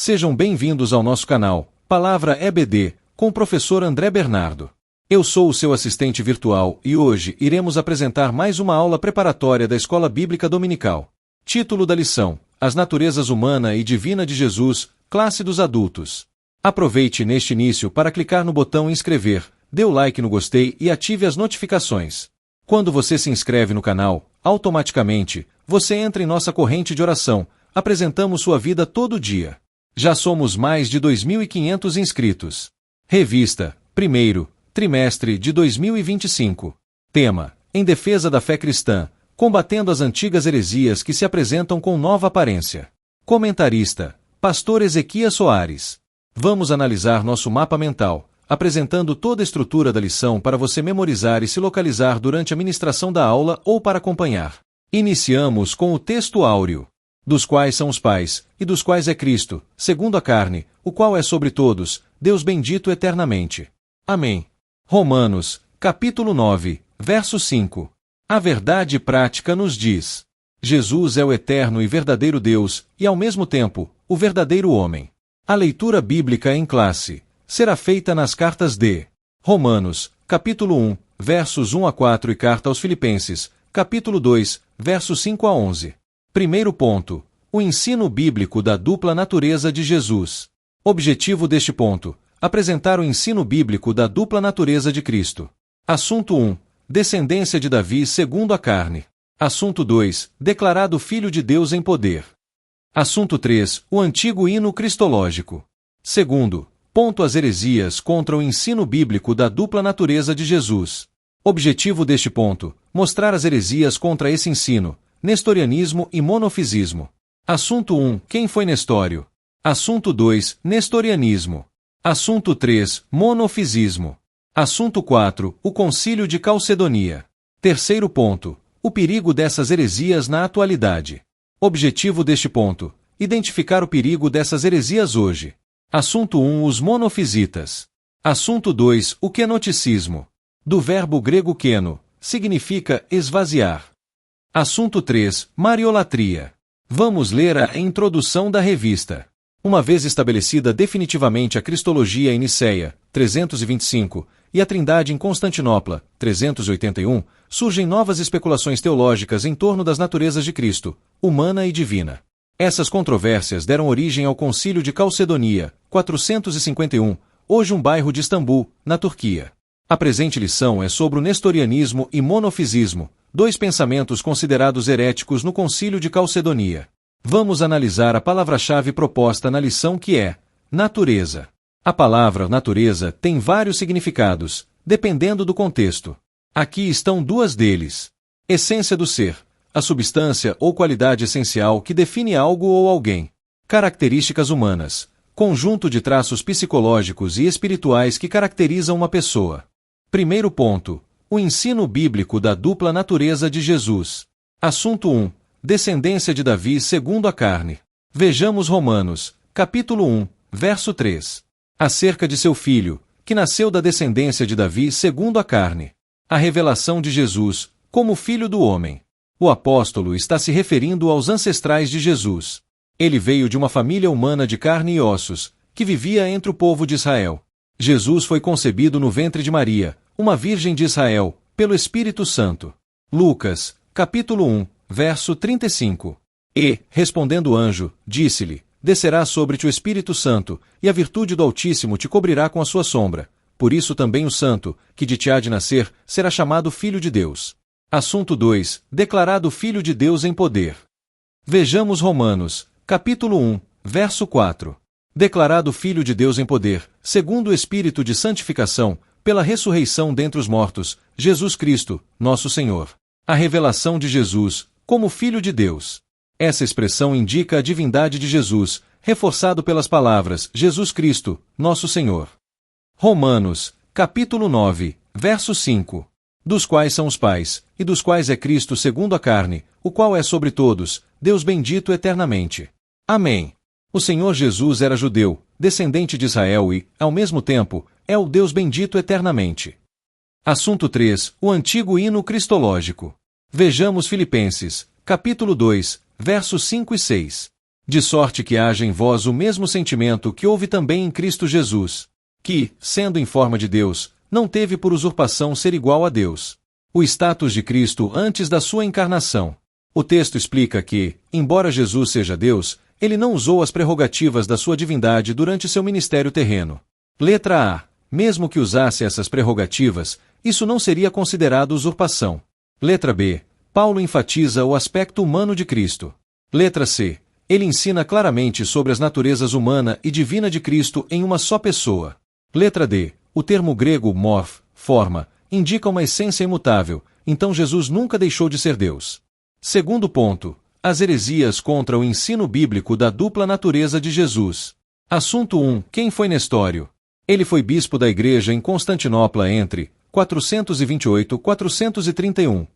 Sejam bem-vindos ao nosso canal, Palavra EBD, com o professor André Bernardo. Eu sou o seu assistente virtual e hoje iremos apresentar mais uma aula preparatória da Escola Bíblica Dominical. Título da lição: As Naturezas Humana e Divina de Jesus, Classe dos Adultos. Aproveite neste início para clicar no botão inscrever, dê o like no gostei e ative as notificações. Quando você se inscreve no canal, automaticamente, você entra em nossa corrente de oração. Apresentamos sua vida todo dia. Já somos mais de 2.500 inscritos. Revista, primeiro trimestre de 2025. Tema: Em defesa da fé cristã, combatendo as antigas heresias que se apresentam com nova aparência. Comentarista: Pastor Ezequias Soares. Vamos analisar nosso mapa mental, apresentando toda a estrutura da lição para você memorizar e se localizar durante a ministração da aula ou para acompanhar. Iniciamos com o texto áureo. Dos quais são os pais, e dos quais é Cristo, segundo a carne, o qual é sobre todos, Deus bendito eternamente. Amém. Romanos, capítulo 9, verso 5. A verdade prática nos diz: Jesus é o eterno e verdadeiro Deus, e ao mesmo tempo, o verdadeiro homem. A leitura bíblica em classe será feita nas cartas de Romanos, capítulo 1, versos 1 a 4 e carta aos Filipenses, capítulo 2, versos 5 a 11. Primeiro ponto: o ensino bíblico da dupla natureza de Jesus. Objetivo deste ponto: apresentar o ensino bíblico da dupla natureza de Cristo. Assunto 1. Descendência de Davi segundo a carne. Assunto 2. Declarado Filho de Deus em poder. Assunto 3. O antigo hino cristológico. Segundo ponto: as heresias contra o ensino bíblico da dupla natureza de Jesus. Objetivo deste ponto: mostrar as heresias contra esse ensino, nestorianismo e monofisismo. Assunto 1. Quem foi Nestório? Assunto 2. Nestorianismo. Assunto 3. Monofisismo. Assunto 4. O Concílio de Calcedonia. Terceiro ponto: o perigo dessas heresias na atualidade. Objetivo deste ponto: identificar o perigo dessas heresias hoje. Assunto 1. Os monofisitas. Assunto 2. O kenoticismo. Do verbo grego keno, significa esvaziar. Assunto 3. Mariolatria. Vamos ler a introdução da revista. Uma vez estabelecida definitivamente a Cristologia em Niceia, 325, e a Trindade em Constantinopla, 381, surgem novas especulações teológicas em torno das naturezas de Cristo, humana e divina. Essas controvérsias deram origem ao Concílio de Calcedonia, 451, hoje um bairro de Istambul, na Turquia. A presente lição é sobre o nestorianismo e monofisismo, dois pensamentos considerados heréticos no Concílio de Calcedonia. Vamos analisar a palavra-chave proposta na lição, que é natureza. A palavra natureza tem vários significados, dependendo do contexto. Aqui estão duas deles. Essência do ser, a substância ou qualidade essencial que define algo ou alguém. Características humanas, conjunto de traços psicológicos e espirituais que caracterizam uma pessoa. Primeiro ponto: o ensino bíblico da dupla natureza de Jesus. Assunto 1. Descendência de Davi segundo a carne. Vejamos Romanos, capítulo 1, verso 3. Acerca de seu filho, que nasceu da descendência de Davi segundo a carne. A revelação de Jesus, como filho do homem. O apóstolo está se referindo aos ancestrais de Jesus. Ele veio de uma família humana de carne e ossos, que vivia entre o povo de Israel. Jesus foi concebido no ventre de Maria, uma virgem de Israel, pelo Espírito Santo. Lucas, capítulo 1, verso 35. E, respondendo o anjo, disse-lhe: Descerá sobre ti o Espírito Santo, e a virtude do Altíssimo te cobrirá com a sua sombra. Por isso também o santo, que de ti há de nascer, será chamado Filho de Deus. Assunto 2. Declarado Filho de Deus em poder. Vejamos Romanos, capítulo 1, verso 4. Declarado Filho de Deus em poder, segundo o Espírito de santificação, pela ressurreição dentre os mortos, Jesus Cristo, nosso Senhor. A revelação de Jesus, como Filho de Deus. Essa expressão indica a divindade de Jesus, reforçado pelas palavras Jesus Cristo, nosso Senhor. Romanos, capítulo 9, verso 5. Dos quais são os pais, e dos quais é Cristo segundo a carne, o qual é sobre todos, Deus bendito eternamente. Amém. O Senhor Jesus era judeu, descendente de Israel e, ao mesmo tempo, é o Deus bendito eternamente. Assunto 3. O antigo hino cristológico. Vejamos Filipenses, capítulo 2, versos 5 e 6. De sorte que haja em vós o mesmo sentimento que houve também em Cristo Jesus, que, sendo em forma de Deus, não teve por usurpação ser igual a Deus. O status de Cristo antes da sua encarnação. O texto explica que, embora Jesus seja Deus, ele não usou as prerrogativas da sua divindade durante seu ministério terreno. Letra A. Mesmo que usasse essas prerrogativas, isso não seria considerado usurpação. Letra B. Paulo enfatiza o aspecto humano de Cristo. Letra C. Ele ensina claramente sobre as naturezas humana e divina de Cristo em uma só pessoa. Letra D. O termo grego morph, forma, indica uma essência imutável, então Jesus nunca deixou de ser Deus. Segundo ponto. As heresias contra o ensino bíblico da dupla natureza de Jesus. Assunto 1. Quem foi Nestório? Ele foi bispo da igreja em Constantinopla entre 428 e 431.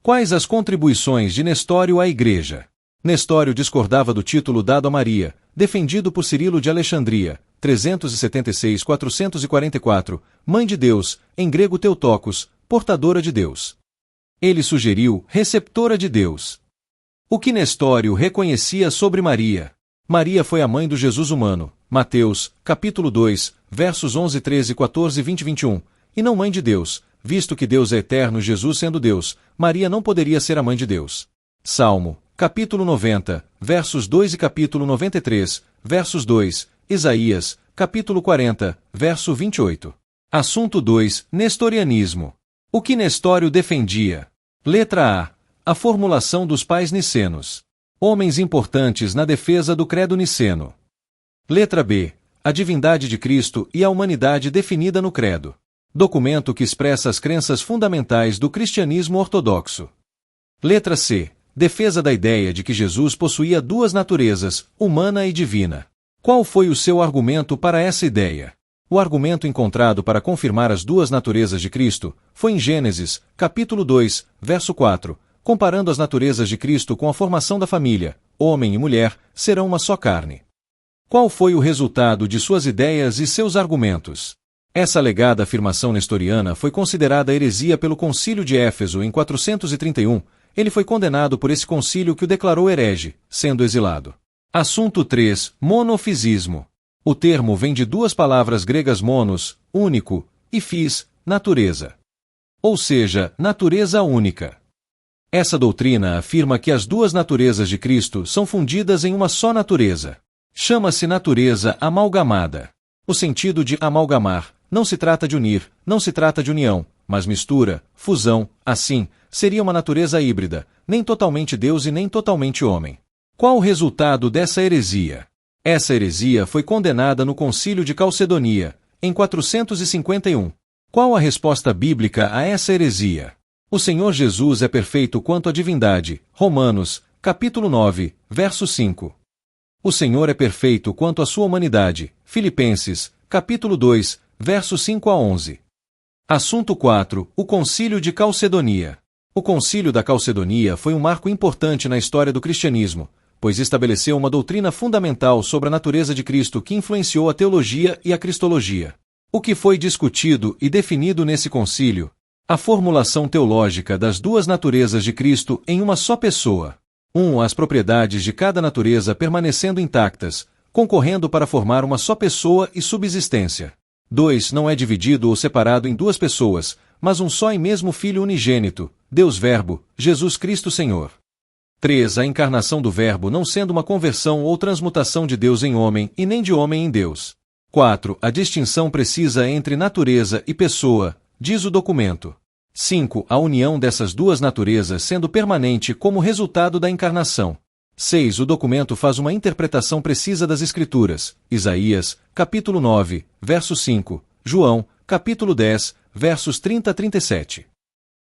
Quais as contribuições de Nestório à igreja? Nestório discordava do título dado a Maria, defendido por Cirilo de Alexandria, 376-444, Mãe de Deus, em grego Theotokos, portadora de Deus. Ele sugeriu receptora de Deus. O que Nestório reconhecia sobre Maria? Maria foi a mãe do Jesus humano, Mateus, capítulo 2, versos 11, 13, 14, 20 e 21, e não mãe de Deus, visto que Deus é eterno e Jesus sendo Deus, Maria não poderia ser a mãe de Deus. Salmo, capítulo 90, versos 2 e capítulo 93, versos 2, Isaías, capítulo 40, verso 28. Assunto 2, Nestorianismo. O que Nestório defendia? Letra A. A formulação dos pais nicenos. Homens importantes na defesa do credo niceno. Letra B. A divindade de Cristo e a humanidade definida no credo. Documento que expressa as crenças fundamentais do cristianismo ortodoxo. Letra C. Defesa da ideia de que Jesus possuía duas naturezas, humana e divina. Qual foi o seu argumento para essa ideia? O argumento encontrado para confirmar as duas naturezas de Cristo foi em Gênesis, capítulo 2, verso 4, comparando as naturezas de Cristo com a formação da família, homem e mulher serão uma só carne. Qual foi o resultado de suas ideias e seus argumentos? Essa alegada afirmação nestoriana foi considerada heresia pelo Concílio de Éfeso em 431, ele foi condenado por esse concílio que o declarou herege, sendo exilado. Assunto 3. Monofisismo. O termo vem de duas palavras gregas monos, único, e phys, natureza. Ou seja, natureza única. Essa doutrina afirma que as duas naturezas de Cristo são fundidas em uma só natureza. Chama-se natureza amalgamada. O sentido de amalgamar não se trata de unir, não se trata de união, mas mistura, fusão, assim, seria uma natureza híbrida, nem totalmente Deus e nem totalmente homem. Qual o resultado dessa heresia? Essa heresia foi condenada no Concílio de Calcedonia, em 451. Qual a resposta bíblica a essa heresia? O Senhor Jesus é perfeito quanto à divindade. Romanos, capítulo 9, verso 5. O Senhor é perfeito quanto à sua humanidade. Filipenses, capítulo 2, versos 5 a 11. Assunto 4. O Concílio de Calcedonia. O Concílio da Calcedonia foi um marco importante na história do cristianismo, pois estabeleceu uma doutrina fundamental sobre a natureza de Cristo que influenciou a teologia e a cristologia. O que foi discutido e definido nesse concílio? A formulação teológica das duas naturezas de Cristo em uma só pessoa. 1. As propriedades de cada natureza permanecendo intactas, concorrendo para formar uma só pessoa e subsistência. 2. Não é dividido ou separado em duas pessoas, mas um só e mesmo Filho unigênito, Deus Verbo, Jesus Cristo Senhor. 3. A encarnação do Verbo não sendo uma conversão ou transmutação de Deus em homem e nem de homem em Deus. 4. A distinção precisa entre natureza e pessoa, diz o documento. 5. A união dessas duas naturezas sendo permanente como resultado da encarnação. 6. O documento faz uma interpretação precisa das Escrituras. Isaías, capítulo 9, verso 5. João, capítulo 10, versos 30 a 37.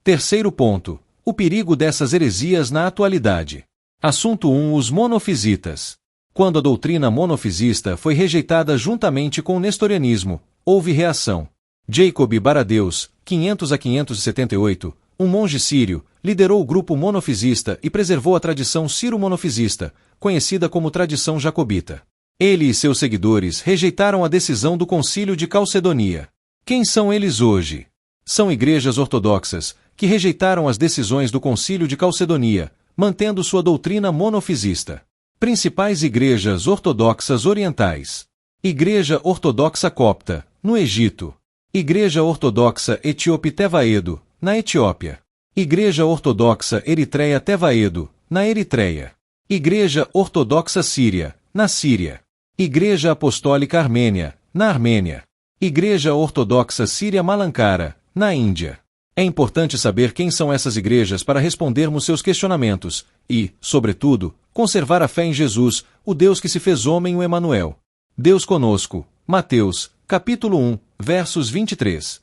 Terceiro ponto. O perigo dessas heresias na atualidade. Assunto 1. Os monofisitas. Quando a doutrina monofisista foi rejeitada juntamente com o nestorianismo, houve reação. Jacob Baradeus, 500 a 578, um monge sírio, liderou o grupo monofisista e preservou a tradição ciro-monofisista, conhecida como tradição jacobita. Ele e seus seguidores rejeitaram a decisão do Concílio de Calcedonia. Quem são eles hoje? São igrejas ortodoxas, que rejeitaram as decisões do Concílio de Calcedonia, mantendo sua doutrina monofisista. Principais igrejas ortodoxas orientais. Igreja Ortodoxa Copta, no Egito. Igreja Ortodoxa Etíope Tevaedo, na Etiópia. Igreja Ortodoxa Eritreia Tevaedo, na Eritreia. Igreja Ortodoxa Síria, na Síria. Igreja Apostólica Armênia, na Armênia. Igreja Ortodoxa Síria Malankara, na Índia. É importante saber quem são essas igrejas para respondermos seus questionamentos e, sobretudo, conservar a fé em Jesus, o Deus que se fez homem, o Emanuel. Deus conosco. Mateus, capítulo 1, versos 23.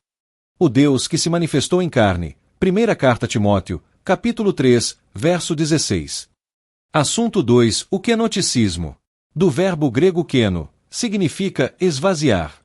O Deus que se manifestou em carne. Primeira carta a Timóteo, capítulo 3, verso 16. Assunto 2. O kenoticismo. Do verbo grego keno, significa esvaziar.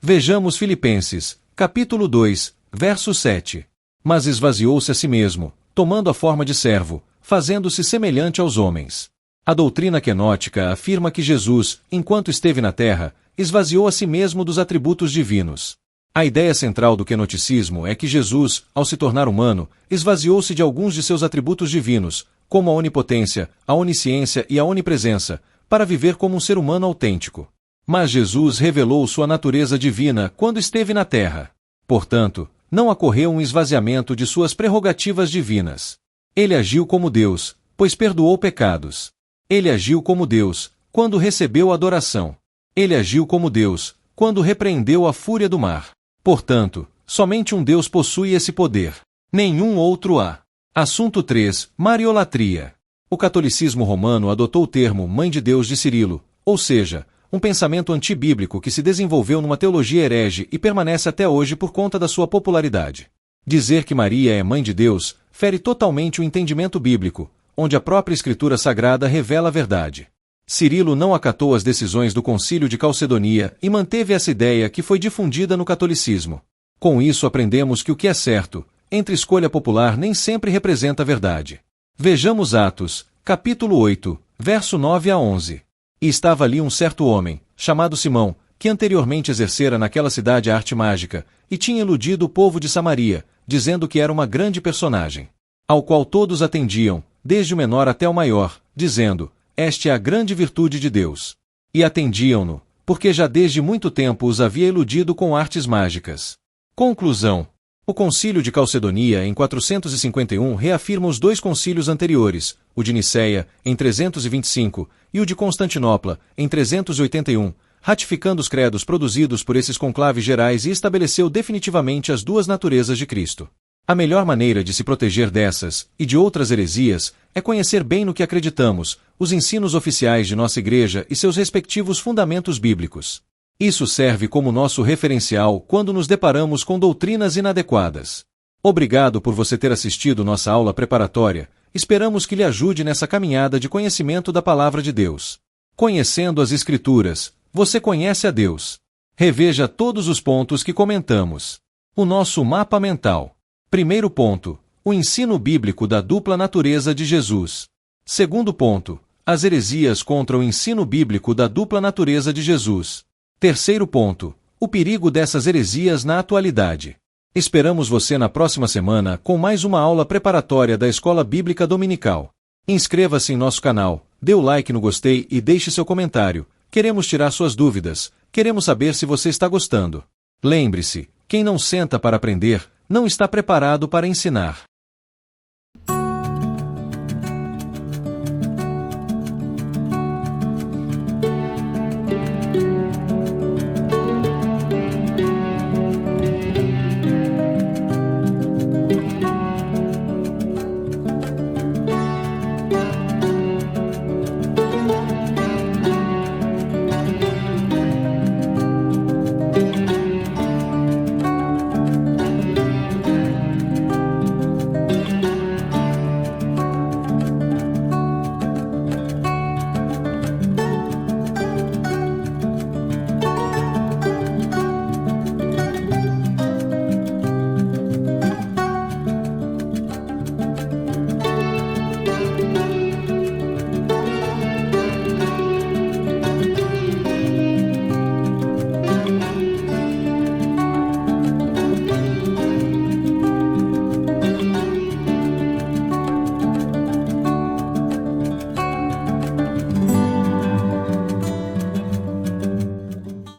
Vejamos Filipenses, capítulo 2, verso 7. Mas esvaziou-se a si mesmo, tomando a forma de servo, fazendo-se semelhante aos homens. A doutrina quenótica afirma que Jesus, enquanto esteve na terra, esvaziou a si mesmo dos atributos divinos. A ideia central do kenoticismo é que Jesus, ao se tornar humano, esvaziou-se de alguns de seus atributos divinos, como a onipotência, a onisciência e a onipresença, para viver como um ser humano autêntico. Mas Jesus revelou sua natureza divina quando esteve na terra. Portanto, não ocorreu um esvaziamento de suas prerrogativas divinas. Ele agiu como Deus, pois perdoou pecados. Ele agiu como Deus, quando recebeu adoração. Ele agiu como Deus, quando repreendeu a fúria do mar. Portanto, somente um Deus possui esse poder. Nenhum outro há. Assunto 3. Mariolatria. O catolicismo romano adotou o termo Mãe de Deus de Cirilo, ou seja, um pensamento antibíblico que se desenvolveu numa teologia herege e permanece até hoje por conta da sua popularidade. Dizer que Maria é Mãe de Deus fere totalmente o entendimento bíblico, onde a própria Escritura Sagrada revela a verdade. Cirilo não acatou as decisões do Concílio de Calcedonia e manteve essa ideia que foi difundida no catolicismo. Com isso aprendemos que o que é certo, entre escolha popular nem sempre representa a verdade. Vejamos Atos, capítulo 8, verso 9 a 11. E estava ali um certo homem, chamado Simão, que anteriormente exercera naquela cidade a arte mágica, e tinha iludido o povo de Samaria, dizendo que era uma grande personagem. Ao qual todos atendiam, desde o menor até o maior, dizendo, esta é a grande virtude de Deus. E atendiam-no, porque já desde muito tempo os havia iludido com artes mágicas. Conclusão. O Concílio de Calcedonia, em 451, reafirma os dois concílios anteriores, o de Nicéia, em 325, e o de Constantinopla, em 381, ratificando os credos produzidos por esses conclaves gerais e estabeleceu definitivamente as duas naturezas de Cristo. A melhor maneira de se proteger dessas e de outras heresias é conhecer bem no que acreditamos, os ensinos oficiais de nossa Igreja e seus respectivos fundamentos bíblicos. Isso serve como nosso referencial quando nos deparamos com doutrinas inadequadas. Obrigado por você ter assistido nossa aula preparatória. Esperamos que lhe ajude nessa caminhada de conhecimento da Palavra de Deus. Conhecendo as Escrituras, você conhece a Deus. Reveja todos os pontos que comentamos. O nosso mapa mental. Primeiro ponto, o ensino bíblico da dupla natureza de Jesus. Segundo ponto, as heresias contra o ensino bíblico da dupla natureza de Jesus. Terceiro ponto, o perigo dessas heresias na atualidade. Esperamos você na próxima semana com mais uma aula preparatória da Escola Bíblica Dominical. Inscreva-se em nosso canal, dê o like no gostei e deixe seu comentário. Queremos tirar suas dúvidas, queremos saber se você está gostando. Lembre-se, quem não senta para aprender, não está preparado para ensinar.